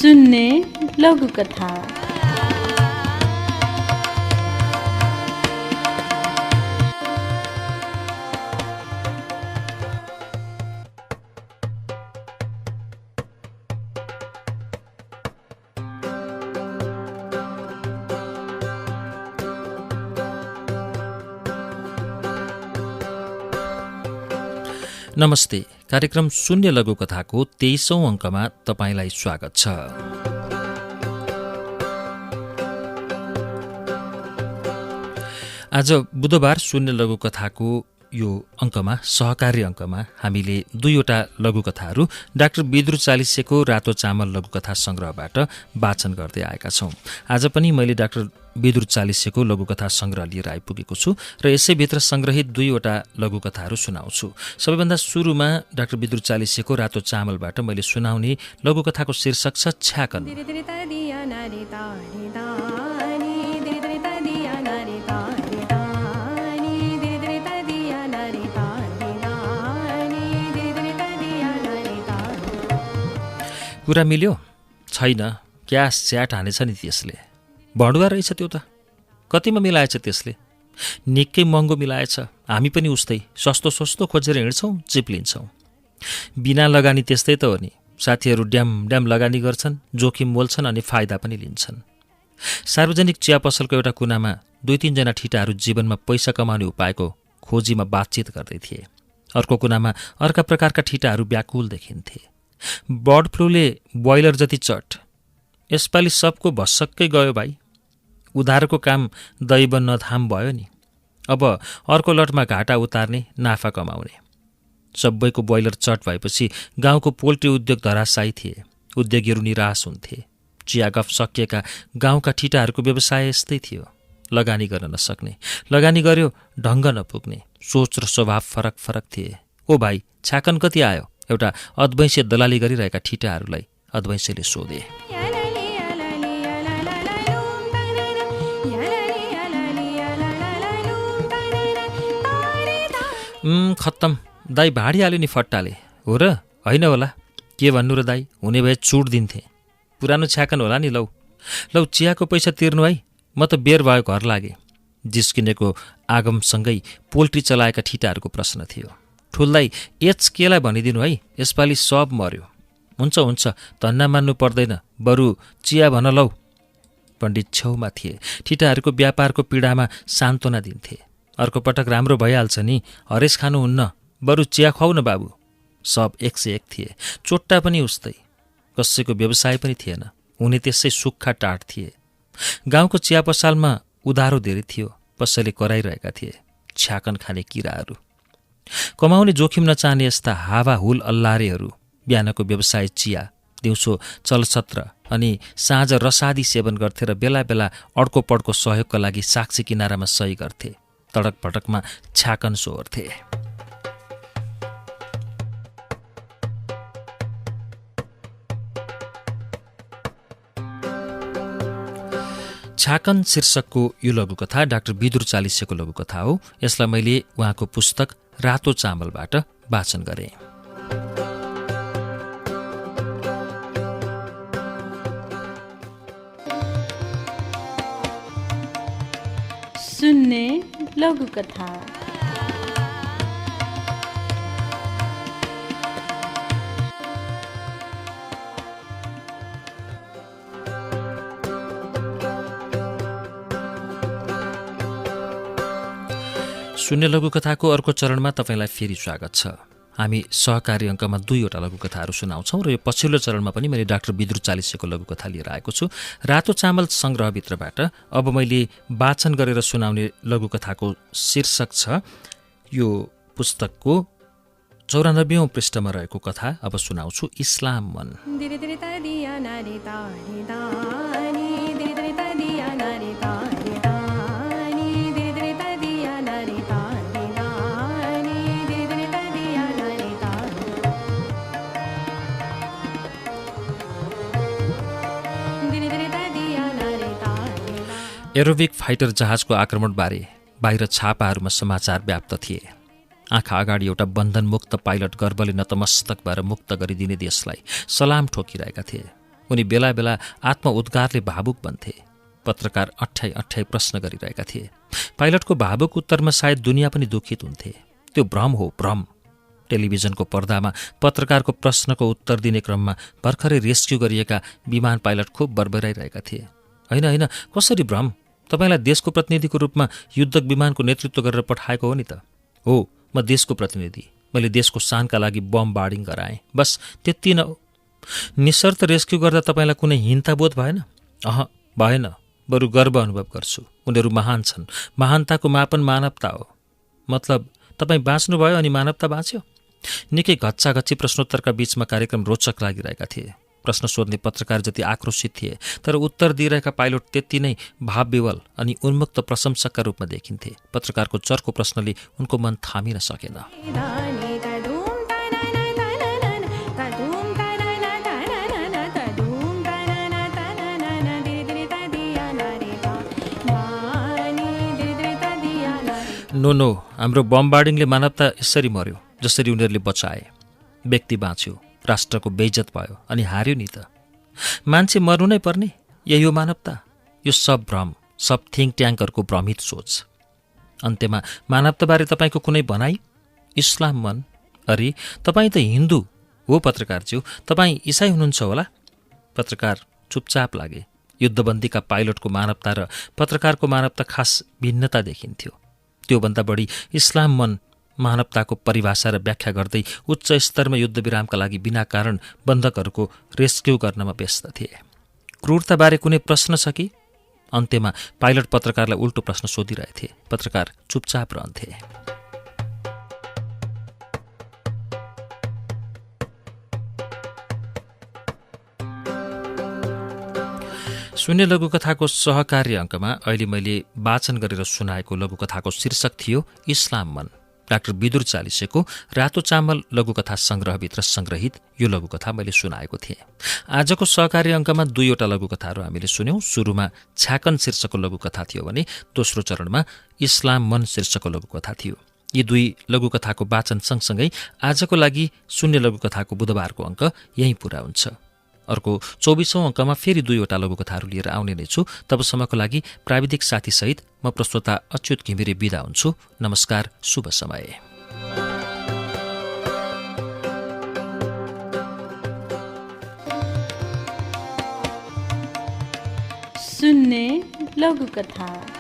सुन्ने लघुकथा। नमस्ते। कार्यक्रम शून्य लघुकथाको 23औं अङ्कमा तपाईंलाई स्वागत छ। आज बुधबार शून्य लघुकथाको यो अङ्कमा सहकारी अङ्कमा हामीले दुईवटा लघुकथाहरू डाक्टर विदुर चालिसेको रातो चामल लघुकथा संग्रहबाट वाचन गर्दै आएका छौँ। आज पनि मैले डाक्टर विदुर चालिसेको लघुकथा संग्रह लिएर आइपुगेको छु र यसैभित्र संग्रहित दुईवटा लघुकथाहरू सुनाउँछु। सबैभन्दा सुरुमा डाक्टर विदुर चालिसेको रातो चामलबाट मैले सुनाउने लघुकथाको शीर्षक छ छ्याकन। कुरा मिल्यो छैन, क्यास च्याट हानेछ नि त्यसले। भडुवा रहेछ त्यो त, कतिमा मिलाएछ त्यसले? निकै महँगो मिलाएछ। हामी पनि उस्तै सस्तो सस्तो खोजेर हिँड्छौँ, चिप्लिन्छौँ। बिना लगानी त्यस्तै त हो नि। साथीहरू ड्याम ड्याम लगानी गर्छन्, जोखिम मोल्छन् अनि फाइदा पनि लिन्छन्। सार्वजनिक चिया पसलको एउटा कुनामा 2-3 जना ठिटाहरू जीवनमा पैसा कमाउने उपायको खोजीमा बातचित गर्दै थिए। अर्को कुनामा अर्का प्रकारका ठिटाहरू व्याकुल देखिन्थे। बर्ड फ्लूले ब्रोइलर जति चट, यसपालि सबको भसक्कै गयो भाइ। उधारको काम दैव नथाम भयो नि। अब अर्को लटमा घाटा उतार्ने, नाफा कमाउने। सबैको ब्रोइलर चट भएपछि गाउँको पोल्ट्री उद्योग धराशायी थिए। उद्योगीहरू निराश हुन्थे। चिया गफ सकिएका गाउँका ठिटाहरूको व्यवसाय यस्तै थियो। लगानी गर्न नसक्ने, लगानी गर्यो ढङ्ग नपुग्ने, सोच र स्वभाव फरक फरक थिए। ओ भाइ, छ्याकन कति आयो? एउटा अद्वैंसे दलाली गरिरहेका ठिटाहरूलाई अद्वैंसेले सोधे। खत्तम, दाई भाँडिहाल्यो नि फट्टाले। हो र? होइन होला, के भन्नु र दाई? हुने भए छुट दिन्थे। पुरानो छ्याकन होला नि। लौ लौ, चियाको पैसा तिर्नु है, म त बेर भयो घर लागे। जिस्किनेको आगमसँगै पोल्ट्री चलाएका ठिटाहरूको प्रश्न थियो। ठुल्दाई एच केलाई भनिदिनु है, यसपालि सब मर्यो। हुन्छ हुन्छ, धन्ना मान्नु पर्दैन, बरु चिया भन लौ। पण्डित छेउमा थिए। ठिटाहरूको व्यापारको पीडामा सान्त्वना दिन्थे। अर्को पटक राम्रो भइहाल्छ नि, हरेस खानुहुन्न, बरु चिया खुवाउ न बाबु। सब एक से एक थिए। चोट्टा पनि उस्तै। कसैको व्यवसाय पनि थिएन। उनी त्यसै सुक्खा टाट थिए। गाउँको चिया पसलमा उधारो धेरै थियो। कसैले कराइरहेका थिए। छ्याकन खाने किराहरू। कमाउने जोखिम नचाहने यस्ता हावाहुल अल्लारेहरू बिहानको व्यवसाय चिया, दिउँसो चलचित्र अनि साँझ रसादी सेवन गर्थे र बेला बेला अड्को पड्को सहयोगका लागि साक्षी किनारामा सही गर्थे। तडक भटकमा छ्याकन सोहोर्थे। छ्याकन शीर्षकको यो लघुकथा डाक्टर विदुर चालिसेको लघुकथा हो। यसलाई मैले उहाँको पुस्तक रातो चामलबाट वाचन गरेँ। सुन्ने लघुकथा। शून्य लघुकथाको अर्को चरणमा तपाईँलाई फेरि स्वागत छ। हामी सहकारी अङ्कमा दुईवटा लघुकथाहरू सुनाउँछौँ र यो पछिल्लो चरणमा पनि मैले डाक्टर विदुर चालिसेको लघुकथा लिएर आएको छु। रातो चामल सङ्ग्रहभित्रबाट अब मैले वाचन गरेर सुनाउने लघुकथाको शीर्षक छ, यो पुस्तकको 94औं पृष्ठमा रहेको कथा अब सुनाउँछु, इस्लाम मन। एरोबिक फाइटर जहाजको आक्रमणबारे बाहिर छापाहरूमा समाचार व्याप्त थिए। आँखा अगाडि एउटा बन्धनमुक्त पाइलट गर्वले नतमस्तक भएर मुक्त गरिदिने देशलाई सलाम ठोकिरहेका थिए। उनी बेला बेला आत्मउद्गारले भावुक बन्थे। पत्रकार अठ्याई प्रश्न गरिरहेका थिए। पाइलटको भावुक उत्तरमा सायद दुनियाँ पनि दुखित हुन्थे। त्यो भ्रम हो, भ्रम। टेलिभिजनको पर्दामा पत्रकारको प्रश्नको उत्तर दिने क्रममा भर्खरै रेस्क्यु गरिएका विमान पाइलट खुब बरबराइरहेका थिए। होइन होइन, कसरी भ्रम? तपाईँलाई देशको प्रतिनिधिको रूपमा युद्धक विमानको नेतृत्व गरेर पठाएको हो नि त? हो, म देशको प्रतिनिधि। मैले देशको शानका लागि बमबार्डिङ गराएँ, बस त्यति न। निशर्त रेस्क्यु गर्दा तपाईँलाई कुनै हिंताबोध भएन? भएन, बरु गर्व अनुभव गर्छु। उनीहरू महान छन्। महानताको मापन मानवता हो। मतलब तपाईँ बाँच्नुभयो अनि मानवता बाँच्यो? निकै घच्चाघच्ची प्रश्नोत्तरका बीचमा कार्यक्रम रोचक लागिरहेका थिए। प्रश्न सोध्ने पत्रकार जति आक्रोशित थिए, तर उत्तर दिइरहेका पाइलट त्यति नै भावविवल अनि उन्मुक्त प्रशंसकका रूपमा देखिन्थे। पत्रकारको चर्को प्रश्नले उनको मन थामिन सकेन। नो, हाम्रो बमबार्डिङले मानवता यसरी मर्यो जसरी उनीहरूले बचाए। व्यक्ति बाँच्यो, राष्ट्रको बेइज्जत भयो अनि हार्यो नि त। मान्छे मर्नु नै पर्ने, यही हो मानवता। यो सब भ्रम, सब थिङ्क ट्याङ्कहरूको भ्रमित सोच। अन्त्यमा मानवताबारे तपाईँको कुनै भनाइ? इस्लाम मन। अरे, तपाईँ त हिन्दू हो पत्रकारज्यू, तपाईँ इसाई हुनुहुन्छ होला? पत्रकार चुपचाप लागे। युद्धबन्दीका पाइलटको मानवता र पत्रकारको मानवता खास भिन्नता देखिन्थ्यो। त्योभन्दा बढी इस्लाम मन मानवताको परिभाषा र व्याख्या गर्दै उच्च स्तरमा युद्धविरामका लागि बिना कारण बन्धकहरूको रेस्क्यु गर्नमा व्यस्त थिए। क्रूरताबारे कुनै प्रश्न छ कि? अन्त्यमा पाइलट पत्रकारलाई उल्टो प्रश्न सोधिरहेथे। पत्रकार चुपचाप रहन्थे। शून्य लघुकथाको सहकार्य अङ्कमा अहिले मैले वाचन गरेर सुनाएको लघुकथाको शीर्षक थियो इस्लाम मन। डाक्टर विदुर चालिसेको रातो चामल लघुकथा सङ्ग्रहभित्र सङ्ग्रहित यो लघुकथा मैले सुनाएको थिएँ। आजको सहकार्य अङ्कमा 2वटा लघुकथाहरू हामीले सुन्यौँ। सुरुमा छ्याकन शीर्षकको लघुकथा थियो भने दोस्रो चरणमा इस्लाम मन शीर्षकको लघुकथा थियो। यी 2 लघुकथाको वाचन सँगसँगै आजको लागि शून्य लघुकथाको बुधबारको अङ्क यहीँ पुरा हुन्छ। अर्को 24औं अङ्कमा फेरि 2वटा लघुकथाहरू लिएर आउने नै छु। तबसम्मको लागि प्राविधिक साथीसहित म प्रस्तोता अच्युत घिमिरे बिदा हुन्छु। नमस्कार, शुभ समय। शून्य लघुकथा।